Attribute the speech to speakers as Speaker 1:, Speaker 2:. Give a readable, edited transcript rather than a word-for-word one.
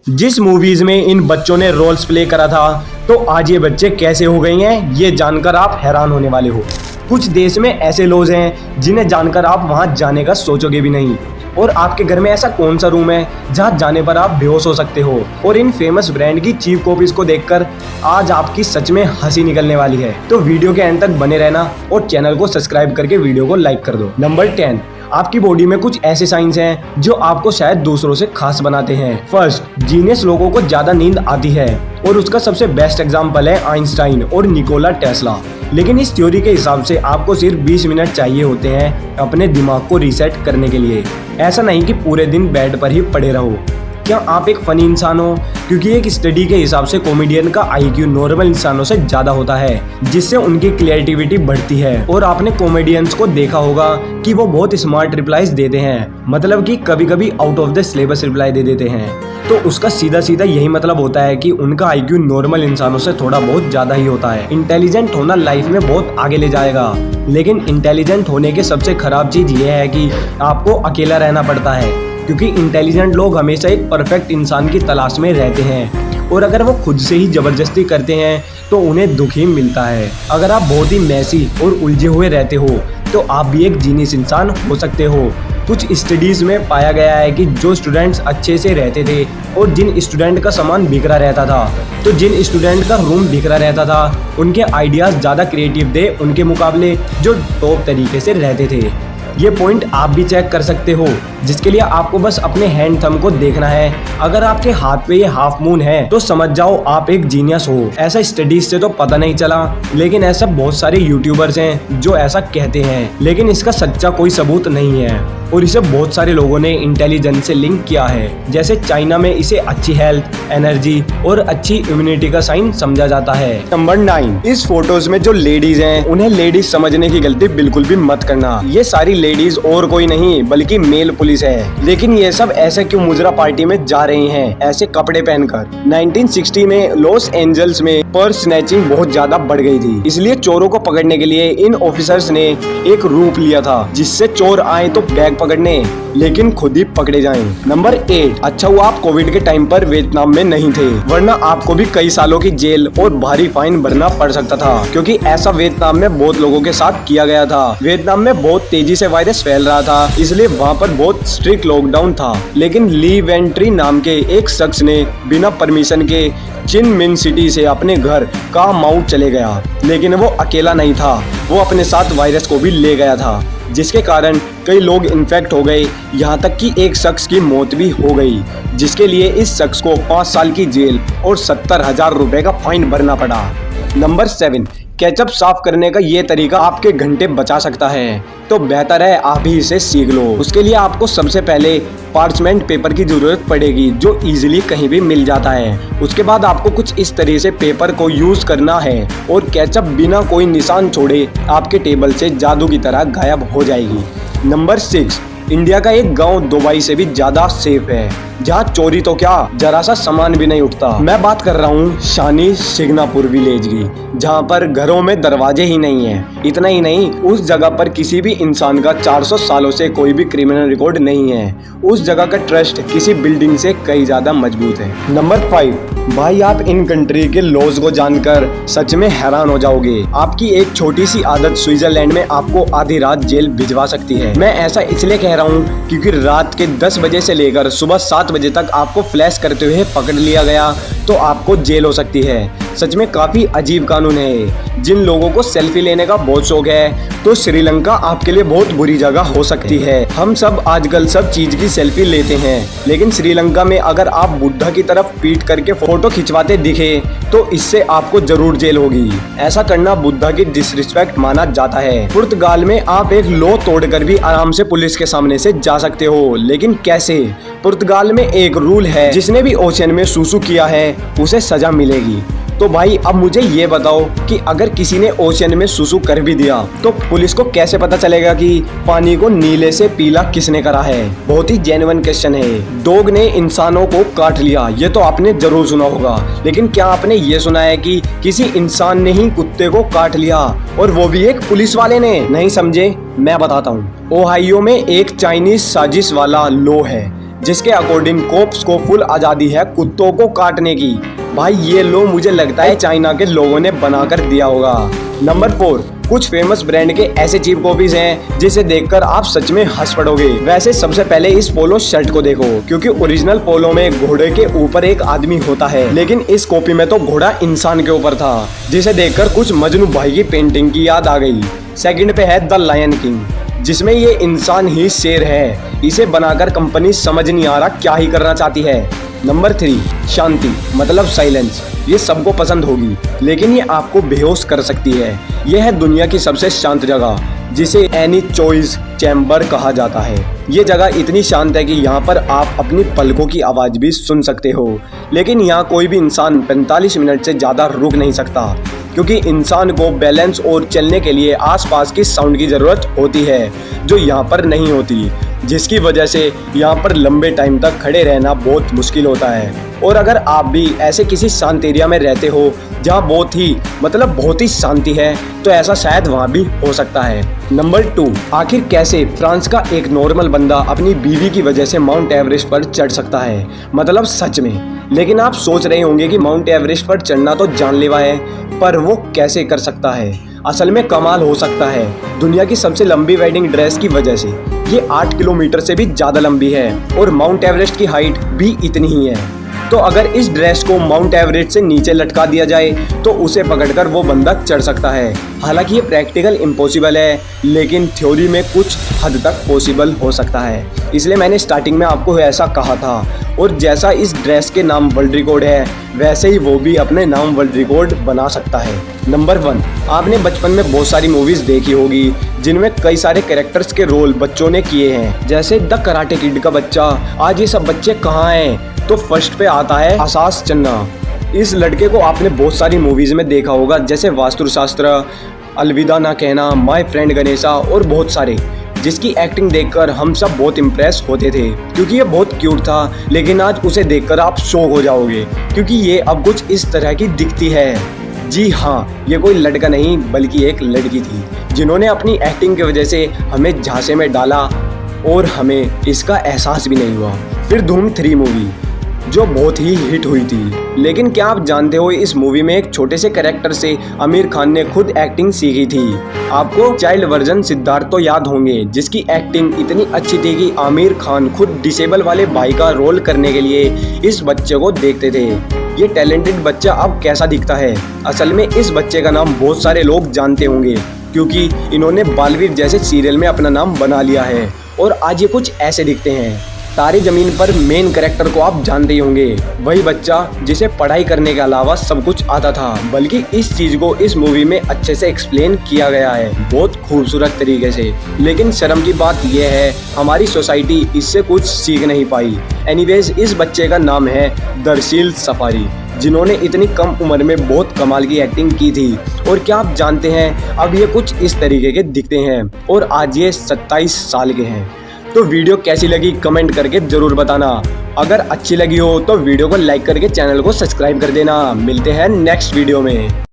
Speaker 1: जिस मूवीज में इन बच्चों ने रोल्स प्ले करा था, तो आज ये बच्चे कैसे हो गए हैं ये जानकर आप हैरान होने वाले हो। कुछ देश में ऐसे लोग हैं जिन्हें जानकर आप वहां जाने का सोचोगे भी नहीं। और आपके घर में ऐसा कौन सा रूम है जहां जाने पर आप बेहोश हो सकते हो। और इन फेमस ब्रांड की चीप कॉपीज को देखकर आज आपकी सच में हंसी निकलने वाली है। तो वीडियो के एंड तक बने रहना और चैनल को सब्सक्राइब करके वीडियो को लाइक कर दो। नंबर 10, आपकी बॉडी में कुछ ऐसे साइंस हैं जो आपको शायद दूसरों से खास बनाते हैं। फर्स्ट, जीनियस लोगों को ज्यादा नींद आती है और उसका सबसे बेस्ट एग्जांपल है आइंस्टाइन और निकोला टेस्ला। लेकिन इस थ्योरी के हिसाब से आपको सिर्फ 20 मिनट चाहिए होते हैं अपने दिमाग को रीसेट करने के लिए। ऐसा नहीं कि पूरे दिन बेड पर ही पड़े रहो। क्या आप एक फनी इंसान हो? क्योंकि एक स्टडी के हिसाब से कॉमेडियन का IQ नॉर्मल इंसानों से ज्यादा होता है, जिससे उनकी क्रिएटिविटी बढ़ती है। और आपने कॉमेडियंस को देखा होगा कि वो बहुत स्मार्ट रिप्लाईज देते हैं, मतलब कि कभी कभी out of the syllabus reply दे देते हैं। तो उसका सीधा सीधा यही मतलब होता है कि उनका IQ नॉर्मल इंसानों से थोड़ा बहुत ज्यादा ही होता है। इंटेलिजेंट होना लाइफ में बहुत आगे ले जाएगा, लेकिन इंटेलिजेंट होने की सबसे खराब चीज ये है कि आपको अकेला रहना पड़ता है। क्योंकि इंटेलिजेंट लोग हमेशा एक परफेक्ट इंसान की तलाश में रहते हैं, और अगर वो खुद से ही जबरदस्ती करते हैं तो उन्हें दुख ही मिलता है। अगर आप बहुत ही मैसी और उलझे हुए रहते हो तो आप भी एक जीनियस इंसान हो सकते हो। कुछ स्टडीज में पाया गया है कि जो स्टूडेंट्स अच्छे से रहते थे और जिन स्टूडेंट का सामान बिखरा रहता था, तो जिन स्टूडेंट का रूम बिखरा रहता था, उनके आइडियाज ज़्यादा क्रिएटिव थे उनके मुकाबले जो टॉप तरीके से रहते थे। ये पॉइंट आप भी चेक कर सकते हो, जिसके लिए आपको बस अपने हैंड थंब को देखना है। अगर आपके हाथ पे ये हाफ मून है तो समझ जाओ आप एक जीनियस हो। ऐसा स्टडीज से तो पता नहीं चला, लेकिन ऐसा बहुत सारे यूट्यूबर्स हैं जो ऐसा कहते हैं, लेकिन इसका सच्चा कोई सबूत नहीं है। और इसे बहुत सारे लोगों ने इंटेलिजेंस से लिंक किया है। जैसे चाइना में इसे अच्छी हेल्थ, एनर्जी और अच्छी इम्यूनिटी का साइन समझा जाता है। नंबर 9, इस फोटोज में जो लेडीज हैं उन्हें लेडीज समझने की गलती बिल्कुल भी मत करना। ये सारी लेडीज और कोई नहीं बल्कि मेल पुलिस है। लेकिन ये सब ऐसे क्यों मुजरा पार्टी में जा रही हैं ऐसे कपड़े पहनकर? 1960 में लॉस एंजल्स में पर्स स्नैचिंग बहुत ज्यादा बढ़ गई थी, इसलिए चोरों को पकड़ने के लिए इन ऑफिसर्स ने एक रूप लिया था जिससे चोर आए तो बैग पकड़ने, लेकिन खुद ही पकड़े जाएं। नंबर 8, अच्छा हुआ आप कोविड के टाइम पर वियतनाम में नहीं थे, वरना आपको भी कई सालों की जेल और भारी फाइन भरना पड़ सकता था। क्योंकि ऐसा वियतनाम में बहुत लोगों के साथ किया गया था। वियतनाम में बहुत तेजी से वायरस फैल रहा था, इसलिए वहाँ पर बहुत स्ट्रिक्ट लॉकडाउन था। लेकिन ली वेंट्री नाम के एक शख्स ने बिना परमिशन के चिन मिन सिटी से अपने घर का माउट चले गया। लेकिन वो अकेला नहीं था, वो अपने साथ वायरस को भी ले गया था, जिसके कारण कई लोग इन्फेक्ट हो गए। यहाँ तक कि एक शख्स की मौत भी हो गई, जिसके लिए इस शख्स को 5 साल की जेल और 70,000 रुपए का फाइन भरना पड़ा। नंबर 7, केचप साफ करने का ये तरीका आपके घंटे बचा सकता है, तो बेहतर है आप ही इसे सीख लो। उसके लिए आपको सबसे पहले पार्चमेंट पेपर की जरूरत पड़ेगी, जो इजीली कहीं भी मिल जाता है। उसके बाद आपको कुछ इस तरह से पेपर को यूज करना है और केचप बिना कोई निशान छोड़े आपके टेबल से जादू की तरह गायब हो जाएगी। नंबर 6, इंडिया का एक गांव दुबई से भी ज्यादा सेफ है, जहाँ चोरी तो क्या जरा सा सामान भी नहीं उठता। मैं बात कर रहा हूँ शानी शिग्नापुर विलेज की, जहाँ पर घरों में दरवाजे ही नहीं है। इतना ही नहीं, उस जगह पर किसी भी इंसान का 400 सालों से कोई भी क्रिमिनल रिकॉर्ड नहीं है। उस जगह का ट्रस्ट किसी बिल्डिंग से कई ज्यादा मजबूत है। नंबर 5, भाई आप इन कंट्री के लॉज को जानकर सच में हैरान हो जाओगे। आपकी एक छोटी सी आदत स्विट्जरलैंड में आपको आधी रात जेल भिजवा सकती है। मैं ऐसा इसलिए कह रहा हूँ क्योंकि रात के 10 बजे से लेकर सुबह 7 बजे तक आपको फ्लैश करते हुए पकड़ लिया गया तो आपको जेल हो सकती है। सच में काफी अजीब कानून है। जिन लोगों को सेल्फी लेने का बहुत शौक है तो श्रीलंका आपके लिए बहुत बुरी जगह हो सकती है। हम सब आजकल सब चीज की सेल्फी लेते हैं, लेकिन श्रीलंका में अगर आप बुद्धा की तरफ पीट करके फोटो खिंचवाते दिखे तो इससे आपको जरूर जेल होगी। ऐसा करना बुद्धा की डिसरिस्पेक्ट माना जाता है। पुर्तगाल में आप एक लॉ तोड़कर भी आराम से पुलिस के सामने से जा सकते हो, लेकिन कैसे? पुर्तगाल में एक रूल है, जिसने भी ओशन में सूसू किया है उसे सजा मिलेगी। तो भाई अब मुझे ये बताओ कि अगर किसी ने ओशन में सुसु कर भी दिया तो पुलिस को कैसे पता चलेगा कि पानी को नीले से पीला किसने करा है? बहुत ही जेन्युइन क्वेश्चन है। डॉग ने इंसानों को काट लिया, ये तो आपने जरूर सुना होगा, लेकिन क्या आपने ये सुना है कि किसी इंसान ने ही कुत्ते को काट लिया, और वो भी एक पुलिस वाले ने? नहीं समझे? मैं बताता हूँ। ओहायो में एक चाइनीज साजिश वाला लॉ है जिसके अकॉर्डिंग कोप्स को फुल आज़ादी है कुत्तों को काटने की। भाई ये लो मुझे लगता है चाइना के लोगों ने बनाकर दिया होगा। नंबर 4, कुछ फेमस ब्रांड के ऐसे चीप कॉपीज हैं जिसे देखकर आप सच में हंस पड़ोगे। वैसे सबसे पहले इस पोलो शर्ट को देखो, क्योंकि ओरिजिनल पोलो में घोड़े के ऊपर एक आदमी होता है, लेकिन इस कॉपी में तो घोड़ा इंसान के ऊपर था, जिसे देखकर कुछ मजनू भाई की पेंटिंग की याद आ गई। सेकंड पे है द लायन किंग, जिसमें ये इंसान ही शेर है। इसे बनाकर कंपनी समझ नहीं आ रहा क्या ही करना चाहती है। नंबर 3, शांति मतलब साइलेंस। ये सबको पसंद होगी, लेकिन ये आपको बेहोश कर सकती है। यह है दुनिया की सबसे शांत जगह, जिसे एनी चॉइस चैम्बर कहा जाता है। ये जगह इतनी शांत है कि यहाँ पर आप अपनी पलकों की आवाज़ भी सुन सकते हो, लेकिन यहाँ कोई भी इंसान 45 मिनट से ज़्यादा रुक नहीं सकता, क्योंकि इंसान को बैलेंस और चलने के लिए आसपास की साउंड की ज़रूरत होती है, जो यहाँ पर नहीं होती, जिसकी वजह से यहाँ पर लंबे टाइम तक खड़े रहना बहुत मुश्किल होता है। और अगर आप भी ऐसे किसी शांत एरिया में रहते हो जहाँ बहुत ही शांति है, तो ऐसा शायद वहाँ भी हो सकता है। नंबर 2, आखिर कैसे फ्रांस का एक नॉर्मल बंदा अपनी बीवी की वजह से माउंट एवरेस्ट पर चढ़ सकता है, मतलब सच में। लेकिन आप सोच रहे होंगे कि माउंट एवरेस्ट पर चढ़ना तो जानलेवा है, पर वो कैसे कर सकता है? असल में कमाल हो सकता है दुनिया की सबसे लंबी वेडिंग ड्रेस की वजह से। ये 8 किलोमीटर से भी ज़्यादा लंबी है और माउंट एवरेस्ट की हाइट भी इतनी ही है। तो अगर इस ड्रेस को माउंट एवरेस्ट से नीचे लटका दिया जाए तो उसे पकड़कर वो बंदा चढ़ सकता है। हालांकि ये प्रैक्टिकल इम्पॉसिबल है, लेकिन थ्योरी में कुछ हद तक पॉसिबल हो सकता है। इसलिए मैंने स्टार्टिंग में आपको ऐसा कहा था। और जैसा इस ड्रेस के नाम वर्ल्ड रिकॉर्ड है, वैसे ही वो भी अपने नाम वर्ल्ड रिकॉर्ड बना सकता है। नंबर 1, आपने बचपन में बहुत सारी मूवीज़ देखी होगी जिनमें कई सारे कैरेक्टर्स के रोल बच्चों ने किए हैं, जैसे द कराटे किड का बच्चा। आज ये सब बच्चे कहाँ हैं? तो फर्स्ट पे आता है आसास चन्ना। इस लड़के को आपने बहुत सारी मूवीज़ में देखा होगा, जैसे वास्तुशास्त्र, अलविदा ना कहना, माय फ्रेंड गणेशा और बहुत सारे, जिसकी एक्टिंग देखकर हम सब बहुत इम्प्रेस होते थे, क्योंकि ये बहुत क्यूट था। लेकिन आज उसे देखकर आप शॉक हो जाओगे, क्योंकि ये अब कुछ इस तरह की दिखती है। जी हाँ, ये कोई लड़का नहीं बल्कि एक लड़की थी, जिन्होंने अपनी एक्टिंग की वजह से हमें झांसे में डाला और हमें इसका एहसास भी नहीं हुआ। फिर धूम 3 मूवी, जो बहुत ही हिट हुई थी। लेकिन क्या आप जानते हो इस मूवी में एक छोटे से कैरेक्टर से आमिर खान ने खुद एक्टिंग सीखी थी। आपको चाइल्ड वर्जन सिद्धार्थ तो याद होंगे, जिसकी एक्टिंग इतनी अच्छी थी कि आमिर खान खुद डिसेबल वाले भाई का रोल करने के लिए इस बच्चे को देखते थे। ये टैलेंटेड बच्चा अब कैसा दिखता है? असल में इस बच्चे का नाम बहुत सारे लोग जानते होंगे, क्योंकि इन्होंने बालवीर जैसे सीरियल में अपना नाम बना लिया है और आज ये कुछ ऐसे दिखते हैं। तारे जमीन पर मेन कैरेक्टर को आप जानते ही होंगे, वही बच्चा जिसे पढ़ाई करने के अलावा सब कुछ आता था, बल्कि इस चीज को इस मूवी में अच्छे से एक्सप्लेन किया गया है, बहुत खूबसूरत तरीके से। लेकिन शर्म की बात यह है हमारी सोसाइटी इससे कुछ सीख नहीं पाई। एनीवेज, इस बच्चे का नाम है दरशील सफारी, जिन्होंने इतनी कम उम्र में बहुत कमाल की एक्टिंग की थी। और क्या आप जानते हैं अब ये कुछ इस तरीके के दिखते हैं और आज ये 27 साल के हैं। तो वीडियो कैसी लगी कमेंट करके जरूर बताना। अगर अच्छी लगी हो तो वीडियो को लाइक करके चैनल को सब्सक्राइब कर देना। मिलते हैं नेक्स्ट वीडियो में।